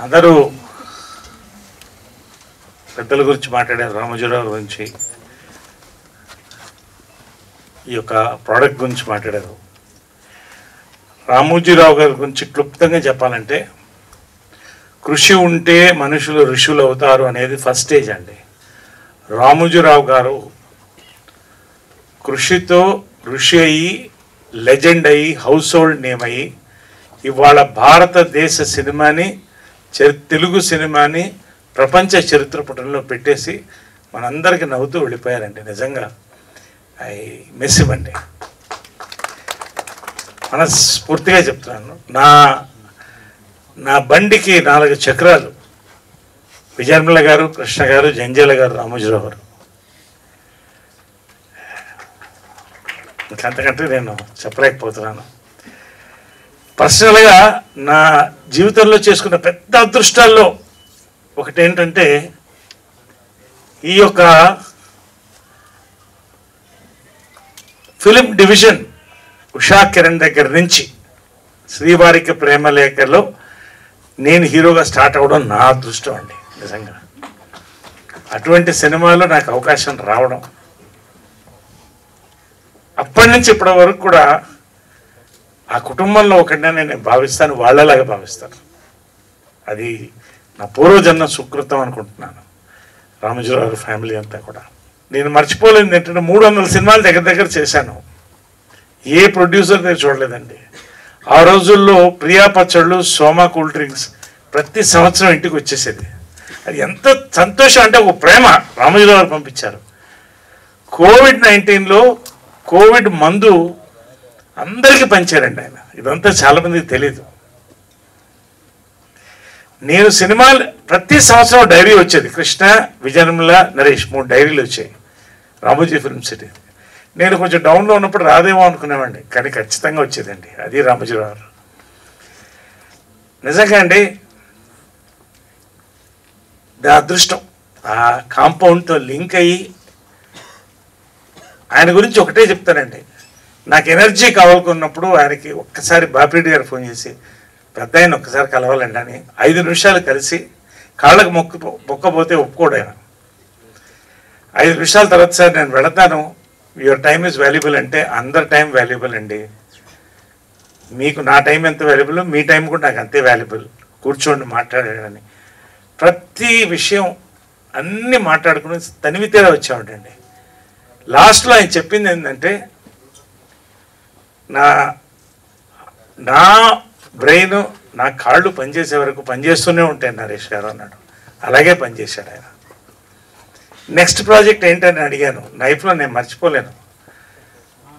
అందరూ పెద్దల గురించి మాట్లాడారు, రామోజీరావు గురించి, ఈ యొక్క ప్రోడక్ట్ గురించి మాట్లాడారు. రామోజీరావు గారి గురించి క్లుప్తంగా చెప్పాలంటే, కృషి ఉంటే మనుషులు ఋషులు అవుతారు అనేది ఫస్ట్ స్టేజ్ అండి. రామోజీరావు గారు కృషితో ఋషి అయ్యి, లెజెండ్ అయ్యి, హౌస్ హోల్డ్ నేమ్ అయ్యి, ఇవాళ భారతదేశ సినిమాని, తెలుగు సినిమాని ప్రపంచ చరిత్ర పుటంలో పెట్టేసి మనందరికీ నవ్వుతూ వెళ్ళిపోయారండి. నిజంగా ఐ మిస్ ఇవ్వండి, మనస్ఫూర్తిగా చెప్తున్నాను. నా బండికి 4 చక్రాలు విజయనిర్మల గారు, కృష్ణ గారు, జంజాల గారు, రామోజీరావు గారు. ఇంకంతకంటే నేను చెప్పలేకపోతున్నాను. పర్సనల్గా నా జీవితంలో చేసుకున్న పెద్ద అదృష్టాల్లో ఒకటి ఏంటంటే, ఈ యొక్క ఫిలిం డివిజన్ ఉషా కిరణ్ దగ్గర నుంచి శ్రీవారికి ప్రేమలేఖలో నేను హీరోగా స్టార్ట్ అవ్వడం నా అదృష్టం అండి. నిజంగా అటువంటి సినిమాలో నాకు అవకాశం రావడం, అప్పటి నుంచి ఇప్పటి వరకు కూడా ఆ కుటుంబంలో ఒకటిగా నేను భావిస్తాను, వాళ్ళలాగా భావిస్తాను. అది నా పూర్వజన్మ సుకృతం అనుకుంటున్నాను. రామోజీరావు ఫ్యామిలీ అంతా కూడా. నేను మర్చిపోలేనిది ఏంటంటే, 300 సినిమాలు దగ్గర చేశాను. ఏ ప్రొడ్యూసర్ నేను చూడలేదండి. ఆ రోజుల్లో ప్రియా పచ్చళ్ళు, సోమా కూల్ డ్రింక్స్ ప్రతి సంవత్సరం ఇంటికి వచ్చేసేది. అది ఎంత సంతోషం అంటే, ఒక ప్రేమ రామోజీరావు పంపించారు. కోవిడ్-19లో కోవిడ్ మందు అందరికీ పంచారండి ఆయన. ఇదంతా చాలామందికి తెలీదు. నేను సినిమాలు ప్రతి సంవత్సరం డైరీ వచ్చేది. కృష్ణ, విజయనిర్మల, నరేష్ 3 డైరీలు వచ్చాయి రామోజీ ఫిల్మ్ సిటీ. నేను కొంచెం డౌన్లో ఉన్నప్పుడు రాదేమో అనుకునేవాడిని, కానీ ఖచ్చితంగా వచ్చేదండి. అది రామోజీరావు. నిజంగా అండి, నా అదృష్టం ఆ కాంపౌండ్తో లింక్ అయ్యి. ఆయన గురించి ఒకటే చెప్తానండి, నాకు ఎనర్జీ కావాలనుకున్నప్పుడు ఆయనకి ఒక్కసారి బాపిరెడ్డి గారు ఫోన్ చేసి, పెద్ద ఆయన ఒక్కసారి కలవాలండి అని 5 నిమిషాలు కలిసి కాళ్ళకు మొక్కపోతే ఒప్పుకోడు ఆయన. 5 నిమిషాల తర్వాత, సార్ నేను వెళతాను, యువర్ టైం ఈజ్ వాల్యుబుల్ అంటే, అందరి టైం వాల్యుబుల్ అండి, మీకు నా టైం ఎంత వాల్యుబుల్, మీ టైం కూడా నాకు అంతే వాల్యుబుల్, కూర్చోండి మాట్లాడాడని. ప్రతి విషయం అన్నీ మాట్లాడుకుని తనివితేరా వచ్చామంటండి. లాస్ట్లో ఆయన చెప్పింది ఏంటంటే, నా బ్రెయిన్, నా కాళ్ళు పనిచేసే వరకు పనిచేస్తూనే ఉంటాయి నరేష్ గారు అన్నాడు. అలాగే పనిచేశాడు ఆయన. నెక్స్ట్ ప్రాజెక్ట్ ఏంటని అడిగాను. లైఫ్లో నేను మర్చిపోలేను.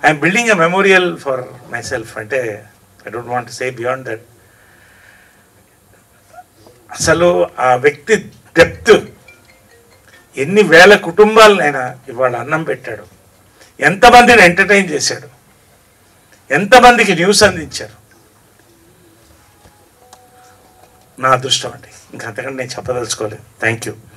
I'm building a memorial for myself. అంటే I don't want to say beyond that. అసలు ఆ వ్యక్తి డెప్త్, ఎన్ని వేల కుటుంబాలను ఆయన ఇవాళ అన్నం పెట్టాడు, ఎంతమందిని ఎంటర్టైన్ చేశాడు, ఎంతమందికి న్యూస్ అందించారు. నా అదృష్టం అండి. ఇంకంతకంటే నేను చెప్పదలుచుకోలేదు. Thank you.